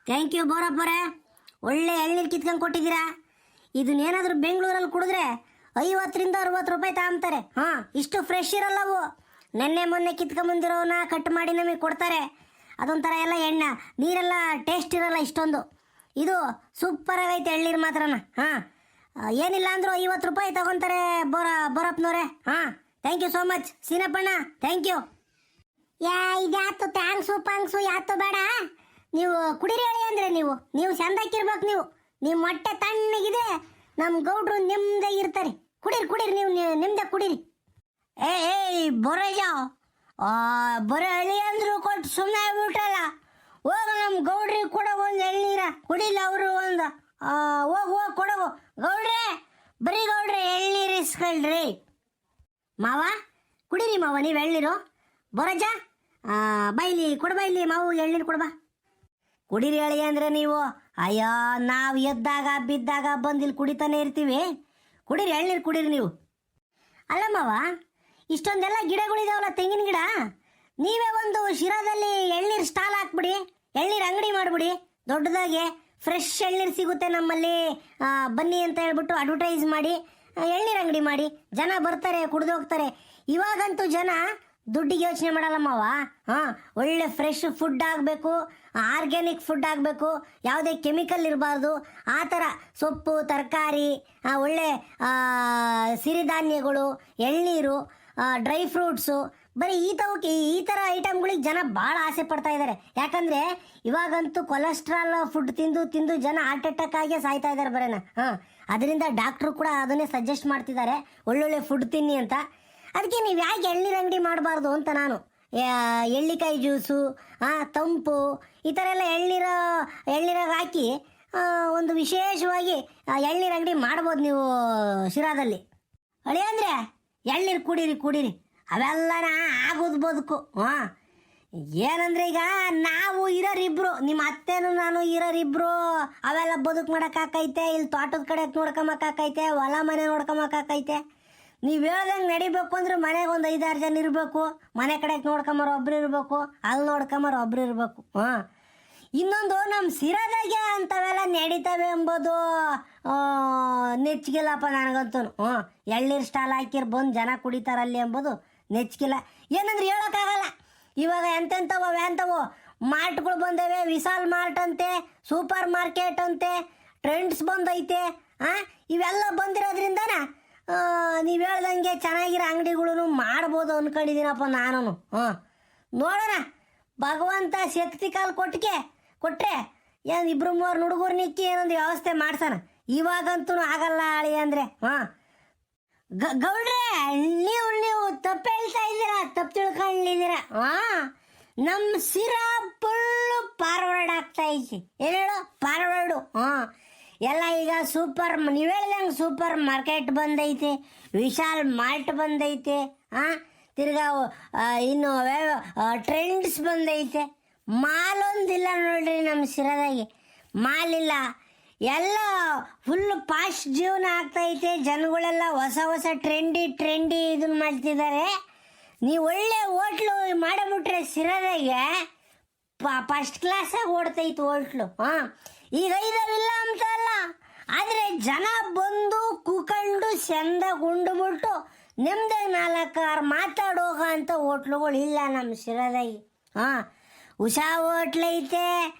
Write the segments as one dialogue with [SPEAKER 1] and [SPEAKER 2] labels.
[SPEAKER 1] Thank you ಬೋರಪ್ಪರೇ, ಒಳ್ಳೆ ಎಳ್ನೀರು ಕಿತ್ಕೊಂಡು ಕೊಟ್ಟಿದ್ದೀರಾ. ಇದನ್ನೇನಾದರೂ ಬೆಂಗಳೂರಲ್ಲಿ ಕುಡಿದ್ರೆ 50ರಿಂದ 60 ರೂಪಾಯಿ ತಗೊಂತಾರೆ. ಹಾಂ, ಇಷ್ಟು ಫ್ರೆಶ್ ಇರಲ್ಲವು. ನೆನ್ನೆ ಮೊನ್ನೆ ಕಿತ್ಕೊಂಬಂದಿರೋನ ಕಟ್ ಮಾಡಿ ನಮಗೆ ಕೊಡ್ತಾರೆ. ಅದೊಂಥರ ಎಲ್ಲ ಎಣ್ಣೆ ನೀರೆಲ್ಲ ಟೇಸ್ಟ್ ಇರಲ್ಲ ಇಷ್ಟೊಂದು. ಇದು ಸೂಪರ್ ಆಗೈತೆ ಎಳ್ನೀರು ಮಾತ್ರನ. ಹಾಂ, ಏನಿಲ್ಲ ಅಂದರೂ 50 ರೂಪಾಯಿ ತಗೊತಾರೆ ಬೋರಪ್ಪನವರೇ. ಹಾಂ, ಥ್ಯಾಂಕ್ ಯು ಸೋ ಮಚ್ ಸೀನಪ್ಪಣ್ಣ, ಥ್ಯಾಂಕ್ ಯು. ಇದ್ಯಾತು ಥ್ಯಾಂಕ್ಸು ಯಾತು ಬೇಡ, ನೀವು ಕುಡೀರಿ ಹೇಳಿ ಅಂದರೆ ನೀವು ಚಂದಾಕಿರ್ಬೇಕು. ನೀವು ಮೊಟ್ಟೆ ತಣ್ಣಗಿದೆ, ನಮ್ಮ ಗೌಡ್ರು ನಿಮ್ದೇ ಇರ್ತಾರೆ. ಕುಡೀರಿ ನೀವು ನಿಮ್ದೇ ಕುಡೀರಿ. ಏಯ್ ಬೊರೇಜ, ಬರೋ ಎಳಿ ಅಂದ್ರು ಕೊಟ್ಟು ಸುಮ್ಮನೆ ಆಗ್ಬಿಟ್ರಲ್ಲ. ಹೋಗ ನಮ್ಮ ಗೌಡ್ರಿಗೆ ಕೊಡೋ ಒಂದು ಎಳ್ನೀರ ಕುಡಿಲ್ಲ ಅವರು ಒಂದು. ಹೋಗು ಕೊಡಗು ಗೌಡ್ರೆ, ಬರೀ ಗೌಡ್ರೆ ಎಳ್ನೀರು ಇಸ್ಕೊಳ್ರಿ. ಮಾವ ಕುಡೀರಿ ಮಾವ ನೀವು ಎಳ್ನೀರು. ಬೊರಜ ಬೈಲಿ ಕೊಡಬೈಲಿ ಮಾವು ಎಳ್ನೀರು ಕೊಡಬಾ. ಕುಡೀರಿ ಹೇಳಿ ಅಂದರೆ ನೀವು. ಅಯ್ಯೋ, ನಾವು ಎದ್ದಾಗ ಬಿದ್ದಾಗ ಬಂದಿಲ್ಲಿ ಕುಡಿತಾನೆ ಇರ್ತೀವಿ. ಕುಡೀರಿ ಎಳ್ನೀರು ಕುಡೀರಿ ನೀವು. ಅಲ್ಲ ಮಾವ, ಇಷ್ಟೊಂದೆಲ್ಲ ಗಿಡಗಳಿದಾವಲ್ಲ, ತೆಂಗಿನ ಗಿಡ, ನೀವೇ ಒಂದು ಶಿರಾದಲ್ಲಿ ಎಳ್ನೀರು ಸ್ಟಾಲ್ ಹಾಕ್ಬಿಡಿ, ಎಳ್ನೀರು ಅಂಗಡಿ ಮಾಡಿಬಿಡಿ ದೊಡ್ಡದಾಗೆ. ಫ್ರೆಶ್ ಎಳ್ನೀರು ಸಿಗುತ್ತೆ ನಮ್ಮಲ್ಲಿ, ಬನ್ನಿ ಅಂತ ಹೇಳ್ಬಿಟ್ಟು ಅಡ್ವರ್ಟೈಸ್ ಮಾಡಿ ಎಳ್ನೀರು ಅಂಗಡಿ ಮಾಡಿ. ಜನ ಬರ್ತಾರೆ, ಕುಡ್ದು ಹೋಗ್ತಾರೆ. ಇವಾಗಂತೂ ಜನ ದುಡ್ಡಿಗೆ ಯೋಚನೆ ಮಾಡಲ್ಲ ಮಾವ. ಹಾಂ, ಒಳ್ಳೆ ಫ್ರೆಶ್ ಫುಡ್ ಆಗಬೇಕು, ಆರ್ಗ್ಯಾನಿಕ್ ಫುಡ್ ಆಗಬೇಕು, ಯಾವುದೇ ಕೆಮಿಕಲ್ ಇರಬಾರ್ದು. ಆ ಥರ ಸೊಪ್ಪು ತರಕಾರಿ, ಒಳ್ಳೆ ಸಿರಿಧಾನ್ಯಗಳು, ಎಳ್ನೀರು, ಡ್ರೈ ಫ್ರೂಟ್ಸು, ಬರೀ ಈ ಥರ ಐಟಮ್ಗಳಿಗೆ ಜನ ಭಾಳ ಆಸೆ ಪಡ್ತಾ ಇದ್ದಾರೆ. ಯಾಕಂದರೆ ಇವಾಗಂತೂ ಕೊಲೆಸ್ಟ್ರಾಲ್ ಫುಡ್ ತಿಂದು ಜನ ಹಾರ್ಟ್ ಅಟ್ಯಾಕ್ ಆಗಿ ಸಾಯ್ತಾ ಇದ್ದಾರೆ ಬರೇನ. ಹಾಂ, ಅದರಿಂದ ಡಾಕ್ಟ್ರು ಕೂಡ ಅದನ್ನೇ ಸಜೆಸ್ಟ್ ಮಾಡ್ತಿದ್ದಾರೆ, ಒಳ್ಳೊಳ್ಳೆ ಫುಡ್ ತಿನ್ನಿ ಅಂತ. ಅದಕ್ಕೆ ನೀವು ಯಾಕೆ ಎಳ್ನೀರು ಅಂಗಡಿ ಮಾಡಬಾರ್ದು ಅಂತ ನಾನು. ಎಳ್ಳಿಕಾಯಿ ಜ್ಯೂಸು, ತಂಪು, ಈ ಥರ ಎಲ್ಲ ಎಳ್ನೀರಾಗ ಹಾಕಿ ಒಂದು ವಿಶೇಷವಾಗಿ ಎಳ್ನೀರು ಅಂಗಡಿ ಮಾಡ್ಬೋದು ನೀವು ಶಿರಾದಲ್ಲಿ. ಅಳಿ ಅಂದರೆ ಎಳ್ನೀರು ಕುಡೀರಿ, ಅವೆಲ್ಲನ ಆಗೋದು ಬದುಕು. ಹಾಂ, ಏನಂದರೆ ಈಗ ನಾವು ಇರೋರಿಬ್ರು, ನಿಮ್ಮ ಅತ್ತೆನೂ ನಾನು ಇರೋರಿಬ್ರು, ಅವೆಲ್ಲ ಬದುಕು ಮಾಡೋಕ್ಕಾಕೈತೆ? ಇಲ್ಲಿ ತೋಟದ ಕಡೆ ನೋಡ್ಕೊಂಬಕ್ಕಾಕೈತೆ? ಹೊಲ ಮನೆ ನೋಡ್ಕೊಂಬಕ್ಕಾಕೈತೆ? ನೀವು ಹೇಳ್ದಂಗೆ ನಡಿಬೇಕು ಅಂದ್ರೆ ಮನೆಗೆ ಒಂದು 5-6 ಜನ ಇರಬೇಕು. ಮನೆ ಕಡೆಗೆ ನೋಡ್ಕೊಂಬರೋ ಒಬ್ರು ಇರಬೇಕು, ಅಲ್ಲಿ ನೋಡ್ಕೊಂಬರೋ ಒಬ್ರು ಇರಬೇಕು. ಹಾಂ, ಇನ್ನೊಂದು ನಮ್ಮ ಸಿರಾದಾಗೆ ಅಂಥವೆಲ್ಲ ನಡೀತವೆ ಎಂಬುದು ನೆಚ್ಚಿಗಿಲ್ಲಪ್ಪ ನನಗಂತೂ. ಎಳ್ನೀರು ಸ್ಟಾಲ್ ಹಾಕಿರ್ ಬಂದು ಜನ ಕುಡಿತಾರಲ್ಲಿ ಎಂಬುದು ನೆಚ್ಚಿಗಿಲ್ಲ. ಏನಂದ್ರೆ ಹೇಳೋಕ್ಕಾಗಲ್ಲ. ಇವಾಗ ಎಂತೆಂಥವು ಮಾರ್ಟ್ಗಳು ಬಂದವೆ. ವಿಶಾಲ್ ಮಾರ್ಟ್ ಅಂತೆ, ಸೂಪರ್ ಮಾರ್ಕೆಟ್ ಅಂತೆ, ಟ್ರೆಂಡ್ಸ್ ಬಂದೈತೆ. ಇವೆಲ್ಲ ಬಂದಿರೋದ್ರಿಂದನ ನೀವು ಹೇಳ್ದಂಗೆ ಚೆನ್ನಾಗಿರೋ ಅಂಗಡಿಗಳು ಮಾಡ್ಬೋದು ಅಂದ್ಕೊಂಡಿದ್ದೀನಪ್ಪ ನಾನು. ನೋಡೋಣ, ಭಗವಂತ ಶಕ್ತಿ ಕಾಲು ಕೊಟ್ಟರೆ ಏನು 2-3 ಹುಡುಗರು ನಿಕ್ಕಿ ಏನೊಂದು ವ್ಯವಸ್ಥೆ ಮಾಡ್ಸೋಣ. ಇವಾಗಂತೂ ಆಗಲ್ಲ ಅಳಿ ಅಂದರೆ. ಗೌಡ್ರೆ, ನೀವು ತಪ್ಪು ಹೇಳ್ತಾ ಇದ್ದೀರಾ, ತಪ್ಪು ತಿಳ್ಕೊಂಡಿದ್ದೀರಾ. ನಮ್ಮ ಸಿರಾ ಫುಲ್ಲು ಫಾರ್ವರ್ಡ್ ಆಗ್ತಾ ಐತಿ. ಏನು ಹೇಳು, ಫಾರ್ವರ್ಡು. ಎಲ್ಲ ಈಗ ನೀವು ಹೇಳ್ದಂಗೆ ಸೂಪರ್ ಮಾರ್ಕೆಟ್ ಬಂದೈತೆ, ವಿಶಾಲ್ ಮಾರ್ಟ್ ಬಂದೈತೆ, ತಿರ್ಗಾ ಇನ್ನು ಟ್ರೆಂಡ್ಸ್ ಬಂದೈತೆ. ಮಾಲ್ ಒಂದಿಲ್ಲ ನೋಡ್ರಿ ನಮ್ಮ ಶಿರಾದಾಗೆ, ಮಾಲ್ ಇಲ್ಲ. ಎಲ್ಲ ಫುಲ್ ಫಾಸ್ಟ್ ಜೀವನ ಆಗ್ತೈತೆ. ಜನಗಳೆಲ್ಲ ಹೊಸ ಟ್ರೆಂಡಿ ಇದನ್ನ ಮಾಡ್ತಿದ್ದಾರೆ. ನೀವು ಒಳ್ಳೆ ಹೋಟ್ಲು ಮಾಡಿಬಿಟ್ರೆ ಶಿರಾದಾಗೆ ಫಸ್ಟ್ ಕ್ಲಾಸಾಗಿ ಓಡ್ತೈತೆ ಹೋಟ್ಲು. ಈಗ ಇದಾವಿಲ್ಲ ಅಂತ ಅಲ್ಲ, ಆದರೆ ಜನ ಬಂದು ಕೂಕೊಂಡು ಚಂದಾಗಿ ಉಂಡುಬಿಟ್ಟು ನಿಮ್ದಾಗ 4-6 ಮಾತಾಡೋಗ ಅಂತ ಹೋಟ್ಲುಗಳು ಇಲ್ಲ ನಮ್ಮ ಶಿರಾದಾಗಿ. ಉಷಾ ಹೋಟ್ಲ್ ಐತೆ,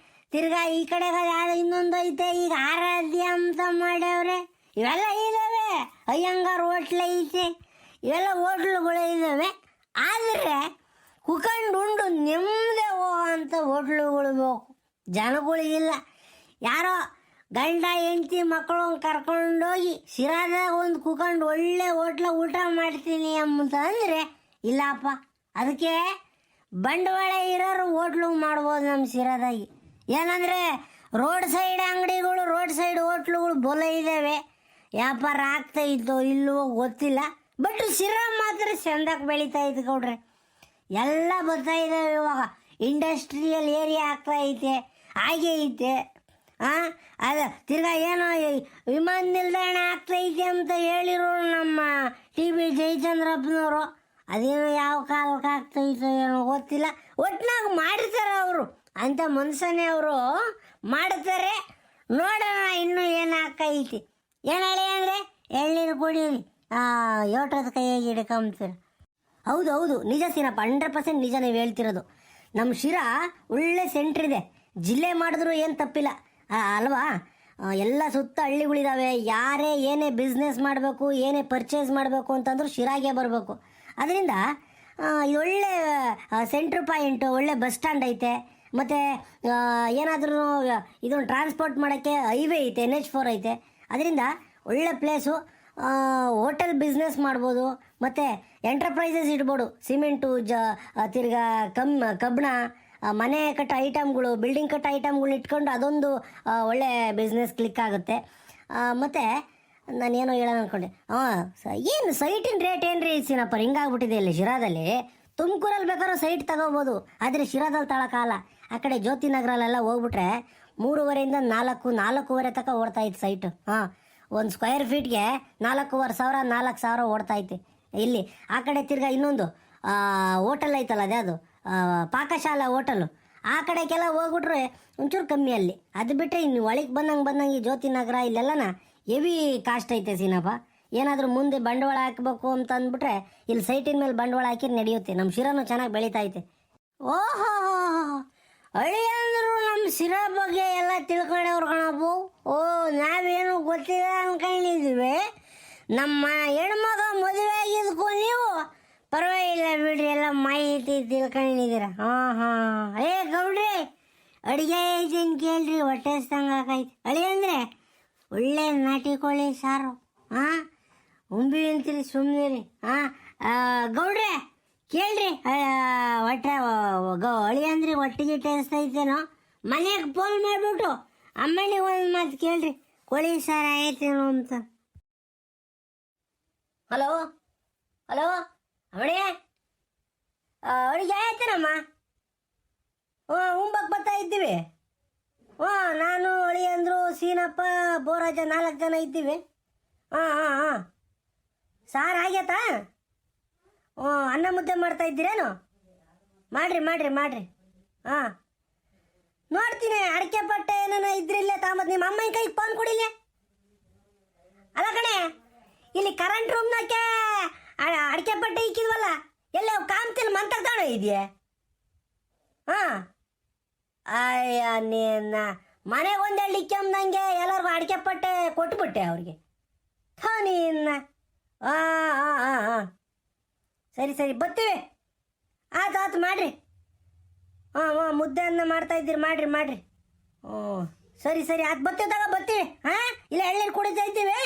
[SPEAKER 1] ತಿರ್ಗಾ ಈ ಕಡೆಗೆ ಯಾವ್ದು ಇನ್ನೊಂದು ಐತೆ, ಈಗ ಆರಾಧ್ಯ ಅಂತ ಮಾಡ್ಯವ್ರೆ. ಇವೆಲ್ಲ ಇದ್ದಾವೆ. ಅಯ್ಯಂಗಾರ್ ಹೋಟ್ಲ್ ಐತೆ, ಇವೆಲ್ಲ ಹೋಟ್ಲುಗಳು ಇದ್ದಾವೆ. ಆದರೆ ಕುಕೊಂಡು ಉಂಡು ನಿಮ್ಮದೇ ಹೋಗೋಂಥ ಹೋಟ್ಲುಗಳು ಬೇಕು, ಜನಗಳಿಗಿಲ್ಲ. ಯಾರೋ ಗಂಡ ಹೆಂಡತಿ ಮಕ್ಕಳು ಕರ್ಕೊಂಡೋಗಿ ಶಿರಾದಾಗ ಒಂದು ಕುಕೊಂಡು ಒಳ್ಳೆ ಹೋಟ್ಲ ಊಟ ಮಾಡ್ತೀನಿ ಅಂತ ಅಂದರೆ ಇಲ್ಲಪ್ಪ. ಅದಕ್ಕೆ ಬಂಡವಾಳ ಇರೋರು ಹೋಟ್ಲು ಮಾಡ್ಬೋದು ನಮ್ಮ ಶಿರಾದಾಗಿ. ಏನಂದರೆ ರೋಡ್ ಸೈಡ್ ಅಂಗಡಿಗಳು, ರೋಡ್ ಸೈಡ್ ಹೋಟ್ಲುಗಳು ಬೊಲೆ ಇದ್ದಾವೆ. ವ್ಯಾಪಾರ ಆಗ್ತಾಯಿತ್ತು ಇಲ್ಲವೋ ಗೊತ್ತಿಲ್ಲ, ಬಟ್ ಶಿರಾ ಮಾತ್ರ ಚಂದಕ್ಕೆ ಬೆಳೀತಾ ಇತ್ತು ಗೌಡ್ರೆ. ಎಲ್ಲ ಬರ್ತಾ ಇದ್ದಾವೆ ಇವಾಗ. ಇಂಡಸ್ಟ್ರಿಯಲ್ ಏರಿಯಾ ಆಗ್ತಾ ಐತೆ, ಹಾಗೆ ಐತೆ. ಅದು ತಿರ್ಗಾ ಏನೋ ವಿಮಾನ ನಿಲ್ದಾಣ ಆಗ್ತೈತೆ ಅಂತ ಹೇಳಿರೋರು ನಮ್ಮ TV ಜಯಚಂದ್ರಪ್ಪನವರು. ಅದೇನೋ ಯಾವ ಕಾಲಕ್ಕೆ ಆಗ್ತೈತೋ ಏನೋ ಗೊತ್ತಿಲ್ಲ, ಒಟ್ಟಿನಾಗ ಮಾಡಿರ್ತಾರೆ ಅವರು. ಅಂಥ ಮನುಷ್ಯನೇ ಅವರು ಮಾಡ್ತಾರೆ. ನೋಡೋಣ ಇನ್ನೂ ಏನು ಹಾಕೈತಿ. ಏನು ಹೇಳಿ ಅಂದರೆ ಎಳ್ನೀರು ಕುಡೀರಿ, ಯೋಟದ ಕೈಯಾಗಿ ಹಿಡ್ಕೊಂತೀರ. ಹೌದು ಹೌದು, ನಿಜ ಸೀನಪ್ಪ, 100% ನಿಜ ನೀವು ಹೇಳ್ತಿರೋದು. ನಮ್ಮ ಶಿರಾ ಒಳ್ಳೆ ಸೆಂಟ್ರಿದೆ, ಜಿಲ್ಲೆ ಮಾಡಿದ್ರು ಏನು ತಪ್ಪಿಲ್ಲ ಅಲ್ವಾ. ಎಲ್ಲ ಸುತ್ತ ಹಳ್ಳಿಗಳಿದ್ದಾವೆ. ಯಾರೇ ಏನೇ ಬಿಸ್ನೆಸ್ ಮಾಡಬೇಕು, ಏನೇ ಪರ್ಚೇಸ್ ಮಾಡಬೇಕು ಅಂತಂದ್ರೂ ಶಿರಾಗೆ ಬರಬೇಕು. ಅದರಿಂದ ಇದು ಒಳ್ಳೆ ಸೆಂಟ್ರ್ ಪಾಯಿಂಟು, ಒಳ್ಳೆ ಬಸ್ ಸ್ಟ್ಯಾಂಡ್ ಐತೆ. ಮತ್ತು ಏನಾದ್ರೂ ಇದನ್ನು ಟ್ರಾನ್ಸ್ಪೋರ್ಟ್ ಮಾಡೋಕ್ಕೆ ಹೈವೇ ಐತೆ, NH4 ಐತೆ. ಅದರಿಂದ ಒಳ್ಳೆ ಪ್ಲೇಸು. ಹೋಟೆಲ್ ಬಿಸ್ನೆಸ್ ಮಾಡ್ಬೋದು, ಮತ್ತು ಎಂಟರ್ಪ್ರೈಸಸ್ ಇಡ್ಬೋದು. ಸಿಮೆಂಟು, ತಿರ್ಗಾ ಕಬ್ಬಣ, ಮನೆ ಕಟ್ಟೋ ಐಟಮ್ಗಳು, ಬಿಲ್ಡಿಂಗ್ ಕಟ್ಟೋ ಐಟಮ್ಗಳು ಇಟ್ಕೊಂಡು ಅದೊಂದು ಒಳ್ಳೆ ಬಿಸ್ನೆಸ್ ಕ್ಲಿಕ್ ಆಗುತ್ತೆ. ಮತ್ತು ನಾನೇನೋ ಹೇಳೋಣ ಅಂದ್ಕೊಂಡೆ. ಏನು ಸೈಟಿನ ರೇಟ್ ಏನು ರೀ ಸೀನಪ್ಪ ಹಿಂಗಾಗ್ಬಿಟ್ಟಿದೆ ಇಲ್ಲಿ ಶಿರಾದಲ್ಲಿ. ತುಮಕೂರಲ್ಲಿ ಬೇಕಾದ್ರೂ ಸೈಟ್ ತಗೋಬೋದು, ಆದರೆ ಶಿರಾದಲ್ಲಿ ತಗೊಳಕ್ಕಾಗಲ್ಲ. ಆ ಕಡೆ ಜ್ಯೋತಿ ನಗರಲ್ಲೆಲ್ಲ ಹೋಗ್ಬಿಟ್ರೆ 3.5 4.5 ತನಕ ಓಡ್ತಾಯಿತ್ತು ಸೈಟು. ಒಂದು ಸ್ಕ್ವೇರ್ ಫೀಟ್ಗೆ 4,500 4,000 ಓಡ್ತಾಯಿತ್ತು ಇಲ್ಲಿ. ಆ ಕಡೆ ತಿರ್ಗಾ ಇನ್ನೊಂದು ಹೋಟೆಲ್ ಐತಲ್ಲ, ಅದ್ಯಾವುದು ಪಾಕಶಾಲಾ ಹೋಟೆಲು, ಆ ಕಡೆಗೆಲ್ಲ ಹೋಗ್ಬಿಟ್ರೆ ಒಂಚೂರು ಕಮ್ಮಿ ಅಲ್ಲಿ. ಅದು ಬಿಟ್ಟರೆ ಇನ್ನು ಒಳಗೆ ಬಂದಂಗೆ ಈ ಜ್ಯೋತಿ ನಗರ ಇಲ್ಲೆಲ್ಲನ ಹೆವಿ ಕಾಸ್ಟ್ ಐತೆ ಸೀನಪ್ಪ. ಏನಾದರೂ ಮುಂದೆ ಬಂಡವಾಳ ಹಾಕಬೇಕು ಅಂತ ಅಂದ್ಬಿಟ್ರೆ ಇಲ್ಲಿ ಸೈಟಿನ ಮೇಲೆ ಬಂಡವಾಳ ಹಾಕಿದ್ರೆ ನಡೆಯುತ್ತೆ. ನಮ್ಮ ಶಿರಾನು ಚೆನ್ನಾಗಿ ಬೆಳೀತೈತೆ. ಓಹೋ, ಅಳಿಯಂದ್ರು ನಮ್ಮ ಶಿರಾ ಬಗ್ಗೆ ಎಲ್ಲ ತಿಳ್ಕೊಂಡವ್ರು ಕಣಪ್ಪು. ನಾವೇನು ಗೊತ್ತಿಲ್ಲ ಅನ್ಕೊಂಡಿದ್ವಿ. ನಮ್ಮ ಹೆಣ್ಮಗ ಮದುವೆ ಆಗಿದ್ಕೂ ನೀವು ಪರವಾಗಿಲ್ಲ ಬಿಡ್ರಿ, ಎಲ್ಲ ಮಾಹಿತಿ ತಿಳ್ಕೊಂಡಿದ್ದೀರ. ಗೌಡ್ರಿ, ಅಡುಗೆ ಐತೇನು ಕೇಳ್ರಿ, ಹೊಟ್ಟೆ ಹಸ್ದಂಗೆ ಆಕೈತಿ. ಅಳಿಯಂದ್ರೆ ಒಳ್ಳೆ ನಾಟಿ ಕೋಳಿ ಸಾರು. ಉಂಬಿ ಅಂತೀರಿ, ಸುಮ್ಮನಿರಿ. ಗೌಡ್ರೆ ಕೇಳ್ರಿ, ಅಳಿಯಂದ್ರಿ ಒಟ್ಟಿಗೆ ಟೇಸ್ತೈತೇನೋ. ಮನೆಗೆ ಫೋನ್ ಮಾಡಿಬಿಟ್ಟು ಅಮ್ಮನಿಗೆ ಒಂದು ಮಾತು ಕೇಳ್ರಿ, ಕೋಳಿ ಸಾರು ಆಯ್ತೇನೋ ಅಂತ. ಹಲೋ ಹಲೋ, ಅವಳೇ ಅಡುಗೆ ಆಯ್ತೇನಮ್ಮ? ಉಂಬಕ್ಕೆ ಬರ್ತಾ ಇದ್ದೀವಿ. ನಾನು ಅಳಿಯಂದ್ರು ಸೀನಪ್ಪ ಬೋರಾಜ 4 ಜನ ಇದ್ದೀವಿ. ಸಾರು ಆಗ್ಯತಾ? ಅನ್ನ ಮುದ್ದೆ ಮಾಡ್ತಾ ಇದ್ದೀರೇನು? ಮಾಡ್ರಿ. ನೋಡ್ತೀನಿ, ಅಡಿಕೆ ಪಟ್ಟೆ ಏನಾನ ಇದ್ರಿಲ್ಲೇ ತಾಮತ್ ನಿಮ್ಮ ಅಮ್ಮನ ಕೈಗೆ ಫೋನ್ ಕೊಡಿಲ್ಲ. ಅಲ್ಲ ಕಣೆ, ಇಲ್ಲಿ ಕರೆಂಟ್ ರೂಮ್ನಕ್ಕೆ ಅಡಿಕೆ ಪಟ್ಟೆ ಇಕ್ಕಿದ್ವಲ್ಲ, ಎಲ್ಲ ಕಾಮ್ತಿಲ್ ಮಂತಾಗ್ತಾಣ ಇದೆಯಾ? ಅಯ್ಯ ನೀನ ಮನೆಗೆ ಒಂದೆರಡು ಇಕ್ಕಂದಂಗೆ ಎಲ್ಲರಿಗೂ ಅಡಿಕೆ ಪಟ್ಟೆ ಕೊಟ್ಬಿಟ್ಟೆ ಅವ್ರಿಗೆ. ನೀನ್ನ ಸರಿ ಬರ್ತೀವಿ. ಆಯ್ತು ಮಾಡ್ರಿ. ಮುದ್ದೆ ಅನ್ನ ಮಾಡ್ತಾ ಇದ್ದೀರಿ, ಮಾಡ್ರಿ. ಸರಿ ಆಯ್ತು, ಬರ್ತೀವಿ. ಇಲ್ಲ ಎಳ್ನೀರು ಕುಡಿತಾ ಇದ್ದೀವಿ.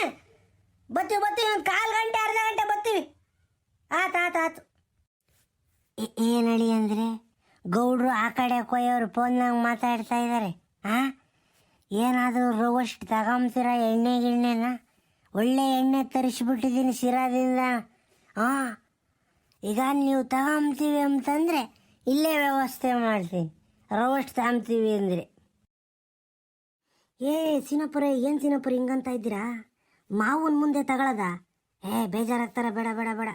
[SPEAKER 1] ಬರ್ತೀವಿ, ಒಂದು 1/4 ಗಂಟೆ ಅರ್ಧ ಗಂಟೆ ಬರ್ತೀವಿ. ಆಯ್ತು. ಏನಳಿ ಅಂದರೆ ಗೌಡ್ರು ಆ ಕಡೆ ಕೊಯ್ಯವರು ಫೋನ್ನಾಗ ಮಾತಾಡ್ತಾ ಇದ್ದಾರೆ. ಏನಾದರೂ ರೋಸ್ಟ್ ತಗೊಂತೀರ? ಎಣ್ಣೆನ ಒಳ್ಳೆ ಎಣ್ಣೆ ತರಿಸ್ಬಿಟ್ಟಿದ್ದೀನಿ ಶಿರಾದಿಂದ. ಈಗ ನೀವು ತಗೊಂತೀವಿ ಅಂತಂದರೆ ಇಲ್ಲೇ ವ್ಯವಸ್ಥೆ ಮಾಡ್ತೀನಿ. ರೋಸ್ಟ್ ತಗೊಂತೀವಿ ಅಂದರೆ ಸೀನಪುರ, ಏನು ಸೀನಪುರ ಹಿಂಗಂತ ಇದ್ದೀರಾ? ಮಾವನ ಮುಂದೆ ತಗೊಳ್ಳೋದ? ಬೇಜಾರಾಗ್ತಾರೆ, ಬೇಡ.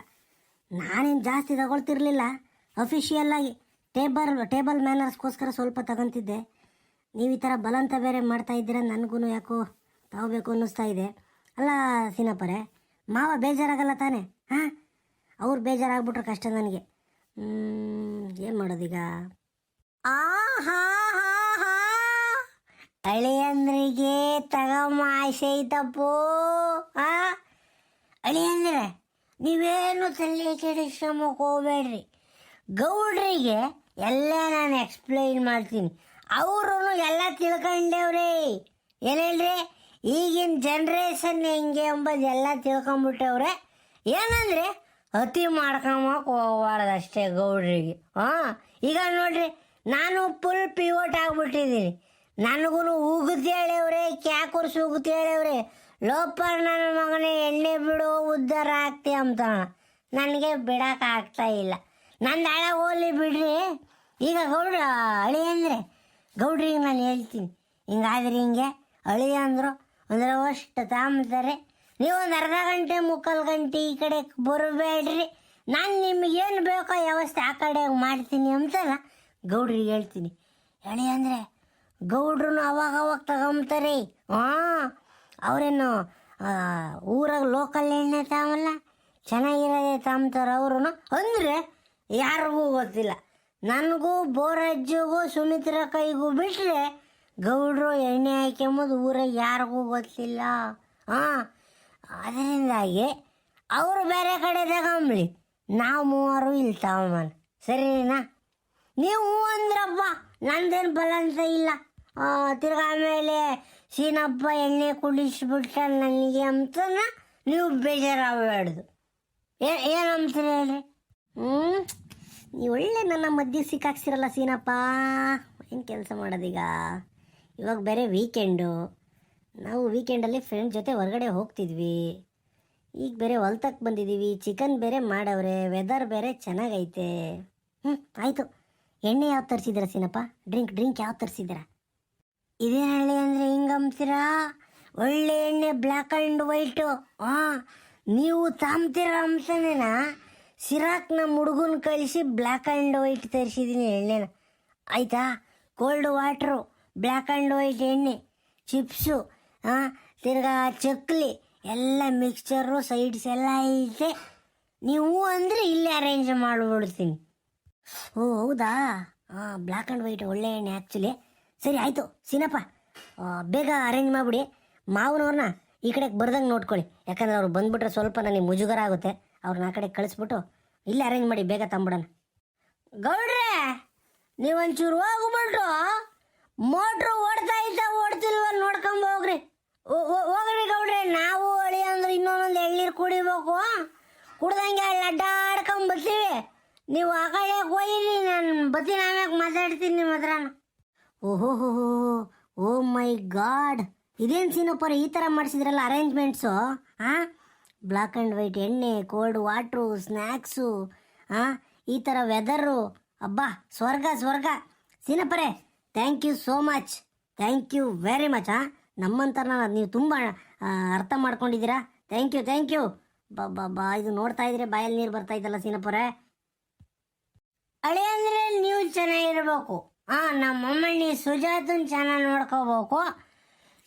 [SPEAKER 1] ನಾನೇನು ಜಾಸ್ತಿ ತಗೊಳ್ತಿರ್ಲಿಲ್ಲ. ಅಫಿಷಿಯಲ್ಲಾಗಿ ಟೇಬಲ್ ಮ್ಯಾನರ್ಸ್ಗೋಸ್ಕರ ಸ್ವಲ್ಪ ತಗೊತಿದ್ದೆ. ನೀವು ಈ ಥರ ಬಲಂತ ಬೇರೆ ಮಾಡ್ತಾ ಇದ್ದೀರ, ನನಗೂ ಯಾಕೋ ತಗೋಬೇಕು ಅನ್ನಿಸ್ತಾ ಇದೆ. ಅಲ್ಲ ಸೀನಪ್ಪರೇ, ಮಾವ ಬೇಜಾರಾಗಲ್ಲ ತಾನೇ? ಅವ್ರು ಬೇಜಾರಾಗ್ಬಿಟ್ರೆ ಕಷ್ಟ ನನಗೆ. ಏನು ಮಾಡೋದೀಗ? ಅಳಿಯಂದ್ರಿಗೆ ತಗಮ್ಮ ಆಸೆ ಐತಪ್ಪೋ. ಅಳಿಯಂದ್ರೆ ನೀವೇನು ತಲೆ ಕೆಡಿಸ್ಕೊಂಬಕ್ಕೆ ಹೋಗ್ಬೇಡ್ರಿ. ಗೌಡ್ರಿಗೆ ಎಲ್ಲ ನಾನು ಎಕ್ಸ್ಪ್ಲೈನ್ ಮಾಡ್ತೀನಿ. ಅವರು ಎಲ್ಲ ತಿಳ್ಕೊಂಡೇವ್ರಿ. ಏನು ಹೇಳ್ರಿ, ಈಗಿನ ಜನ್ರೇಷನ್ ಹೆಂಗೆ ಎಂಬುದು ಎಲ್ಲ ತಿಳ್ಕೊಂಬಿಟ್ಟವ್ರೆ. ಏನಂದರೆ ಅತಿ ಮಾಡ್ಕೊಂಬಕ್ಕೆ ಹೋಗ್ಬಾರ್ದು ಅಷ್ಟೇ ಗೌಡ್ರಿಗೆ. ಈಗ ನೋಡ್ರಿ, ನಾನು ಫುಲ್ ಪಿವೋಟ್ ಆಗ್ಬಿಟ್ಟಿದ್ದೀನಿ. ನನಗೂ ಉಗುತಿ ಹೇಳವ್ರೆ, ಕ್ಯಾಕುರ್ಸಿ ಉಗುತಿ ಹೇಳವ್ರೆ, ಲೋಪರ್ ನನ್ನ ಮಗನೇ ಎಣ್ಣೆ ಬಿಡು ಉದ್ಧಾರ ಆಗ್ತಿ ಅಂತ. ನನಗೆ ಬಿಡೋಕ್ಕಾಗ್ತಾ ಇಲ್ಲ. ನಂದು ಹಳ ಹೋಗ್ಲಿ ಬಿಡ್ರಿ. ಈಗ ಅಳಿ ಅಂದರೆ ಗೌಡ್ರಿಗೆ ನಾನು ಹೇಳ್ತೀನಿ, ಹಿಂಗಾದ್ರೆ ಹಿಂಗೆ ಅಳಿ ಅಂದರು ಅಂದರೆ ಅಷ್ಟು ತಾಂಬ್ತಾರೆ. ನೀವು ಒಂದು ಅರ್ಧ ಗಂಟೆ 3/4 ಗಂಟೆ ಈ ಕಡೆ ಬರಬೇಡ್ರಿ. ನಾನು ನಿಮಗೇನು ಬೇಕೋ ವ್ಯವಸ್ಥೆ ಆ ಕಡೆ ಮಾಡ್ತೀನಿ ಅಂತ ಗೌಡ್ರಿಗೆ ಹೇಳ್ತೀನಿ. ಹೇಳಿ ಅಂದರೆ ಗೌಡ್ರು ಅವಾಗ ಅವಾಗ ತಗೊಂತಾರೆ. ಹಾಂ, ಅವರೇನು ಊರಾಗ ಲೋಕಲ್ ಎಣ್ಣೆ ತಾಮಲ್ಲ, ಚೆನ್ನಾಗಿರೋದೇ ತಾಂಬ್ತಾರೆ ಅವರು. ಅಂದರೆ ಯಾರಿಗೂ ಗೊತ್ತಿಲ್ಲ. ನನಗೂ ಬೋರಜ್ಜಿಗೂ ಸುಮಿತ್ರ ಕೈಗೂ ಬಿಟ್ಟರೆ ಗೌಡ್ರು ಎಣ್ಣೆ ಹಾಕ್ಯಂಬುದು ಊರಾಗ ಯಾರಿಗೂ ಗೊತ್ತಿಲ್ಲ. ಹಾಂ, ಅದರಿಂದಾಗಿ ಅವರು ಬೇರೆ ಕಡೆ ತಗೊಂಬ್ಲಿ, ನಾವು ಮೂವರು ಇಲ್ಲಿ ತಗೊಂಬನ. ಸರಿನಾ? ನೀವು ಅಂದ್ರಪ್ಪ, ನಂದೇನು ಬಲ ಅಂತ ಇಲ್ಲ. ತಿರ್ಗಾ ಆಮೇಲೆ ಸೀನಪ್ಪ ಎಣ್ಣೆ ಕುಡಿಸ್ಬಿಟ್ಟ ನನಗೆ ಅಂತನ ನೀವು ಬೇಜಾರಾಗಬಾರ್ದು. ಏನಂತೀರಿ ಹೇಳ್ರಿ? ನೀವು ಒಳ್ಳೆ ನನ್ನ ಮಧ್ಯೆ ಸಿಕ್ಕಾಕ್ಸಿರಲ್ಲ ಸೀನಪ್ಪ. ಏನು ಕೆಲಸ ಮಾಡೋದೀಗ? ಇವಾಗ ಬೇರೆ ವೀಕೆಂಡು, ನಾವು ವೀಕೆಂಡಲ್ಲಿ ಫ್ರೆಂಡ್ ಜೊತೆ ಹೊರಗಡೆ ಹೋಗ್ತಿದ್ವಿ. ಈಗ ಬೇರೆ ಹೊಲ್ತಕ್ಕೆ ಬಂದಿದ್ದೀವಿ, ಚಿಕನ್ ಬೇರೆ ಮಾಡವ್ರೆ, ವೆದರ್ ಬೇರೆ ಚೆನ್ನಾಗೈತೆ. ಆಯಿತು. ಎಣ್ಣೆ ಯಾವ್ದು ತರಿಸಿದ್ದೀರಾ ಸೀನಪ್ಪ? ಡ್ರಿಂಕ್ ಯಾವ್ದು ತರಿಸಿದ್ದೀರಾ? ಇದೇ ಹಳ್ಳಿ ಅಂದರೆ ಹಿಂಗಂಬ್ತೀರಾ? ಒಳ್ಳೆ ಎಣ್ಣೆ, ಬ್ಲ್ಯಾಕ್ ಆ್ಯಂಡ್ ವೈಟು. ಹಾಂ, ನೀವು ತಾಂಬ್ತೀರ ಅಂತಾನೇನಾ ಸಿರಾಕ್ ನಮ್ಮ ಹುಡುಗನ ಕಳಿಸಿ ಬ್ಲ್ಯಾಕ್ ಆ್ಯಂಡ್ ವೈಟ್ ತರಿಸಿದ್ದೀನಿ ಎಣ್ಣೆನ. ಆಯಿತಾ? Cold water, black and white ಎಣ್ಣೆ, ಚಿಪ್ಸು, ತಿರ್ಗಾ ಚಕ್ಲಿ ಎಲ್ಲ ಮಿಕ್ಸ್ಚರು, ಸೈಡ್ಸ್ ಎಲ್ಲ ಐತೆ. ನೀವು ಅಂದರೆ ಇಲ್ಲೇ ಅರೇಂಜ್ ಮಾಡಿಬಿಡ್ತೀನಿ. ಓ ಹೌದಾ? ಬ್ಲ್ಯಾಕ್ ಆ್ಯಂಡ್ ವೈಟ್ ಒಳ್ಳೆ ಎಣ್ಣೆ ಆ್ಯಕ್ಚುಲಿ. ಸರಿ ಆಯಿತು ಸೀನಪ್ಪ, ಬೇಗ ಅರೇಂಜ್ ಮಾಡಿಬಿಡಿ. ಮಾವನವ್ರನ್ನ ಈ ಕಡೆಗೆ ಬರ್ದಂಗೆ ನೋಡ್ಕೊಳ್ಳಿ, ಯಾಕಂದ್ರೆ ಅವ್ರು ಬಂದುಬಿಟ್ರೆ ಸ್ವಲ್ಪ ನನಗೆ ಮುಜುಗರ ಆಗುತ್ತೆ. ಅವ್ರನ್ನ ಆ ಕಡೆ ಕಳಿಸ್ಬಿಟ್ಟು ಇಲ್ಲೇ ಅರೇಂಜ್ ಮಾಡಿ, ಬೇಗ ತಂಬಿಡೋಣ. ಗೌಡ್ರೆ, ನೀವೊಂಚೂರು ಹೋಗ್ಬಿಟ್ಟು ಮೋಟ್ರು ಓಡ್ತಿಲ್ವ ನೋಡ್ಕೊಂಬ ಹೋಗ್ರಿ. ಹೋಗ್ರಿ ಗೌಡ್ರೆ, ನಾವು ಅಳಿ ಅಂದ್ರೆ ಇನ್ನೊಂದೊಂದು ಎಳ್ನೀರು ಕುಡಿಬೇಕು. ಕುಡ್ದಂಗೆ ಅಲ್ಲಿ ಅಡ್ಡಾಡ್ಕೊಂಬರ್ತೀವಿ. ನೀವು ಆ ಕಡೆ ಹೋಗಿರಿ, ನಾನು ಬತ್ತೀನಿ, ಆಮ್ಯಾಗ ಮಾತಾಡ್ತೀನಿ ನಿಮ್ಮ ಹತ್ರ. ಓಹೋ ಓ ಮೈ ಗಾಡ್, ಇದೇನು ಸೀನಪ್ಪರ ಈ ಥರ ಮಾಡಿಸಿದ್ರಲ್ಲ ಅರೇಂಜ್ಮೆಂಟ್ಸು? ಬ್ಲ್ಯಾಕ್ ಆ್ಯಂಡ್ ವೈಟ್ ಎಣ್ಣೆ, ಕೋಲ್ಡ್ ವಾಟ್ರು, ಸ್ನ್ಯಾಕ್ಸು, ಈ ಥರ ವೆದರು, ಅಬ್ಬಾ ಸ್ವರ್ಗ. ಸೀನಪ್ಪರೇ, thank you so much, thank you very much. ನಮ್ಮಂಥರನ್ನ ನೀವು ತುಂಬ ಅರ್ಥ ಮಾಡ್ಕೊಂಡಿದ್ದೀರಾ. Thank you. ಬಾ ಇದು ನೋಡ್ತಾ ಇದ್ರೆ ಬಾಯಲ್ಲಿ ನೀರು ಬರ್ತಾ ಇದ್ದಲ್ಲ ಸೀನಪ್ಪರೇ. ಅಳಿ ಅಂದರೆ ನೀವು ಚೆನ್ನಾಗಿರ್ಬೇಕು. ನಮ್ಮಮ್ಮಣ್ಣಿ ಸುಜಾತನ ಚೆನ್ನಾಗಿ ನೋಡ್ಕೋಬೇಕು.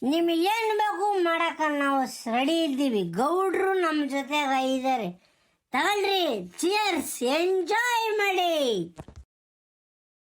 [SPEAKER 1] ನಿಮಗೇನು ಬೇಕು ಮಾಡೋಕೆ ನಾವು ರೆಡಿ ಇದ್ದೀವಿ. ಗೌಡ್ರು ನಮ್ಮ ಜೊತೆಗೆ ಇದ್ದಾರೆ. ತಗೊಳ್ರಿ, ಚಿಯರ್ಸ್, ಎಂಜಾಯ್ ಮಾಡಿ.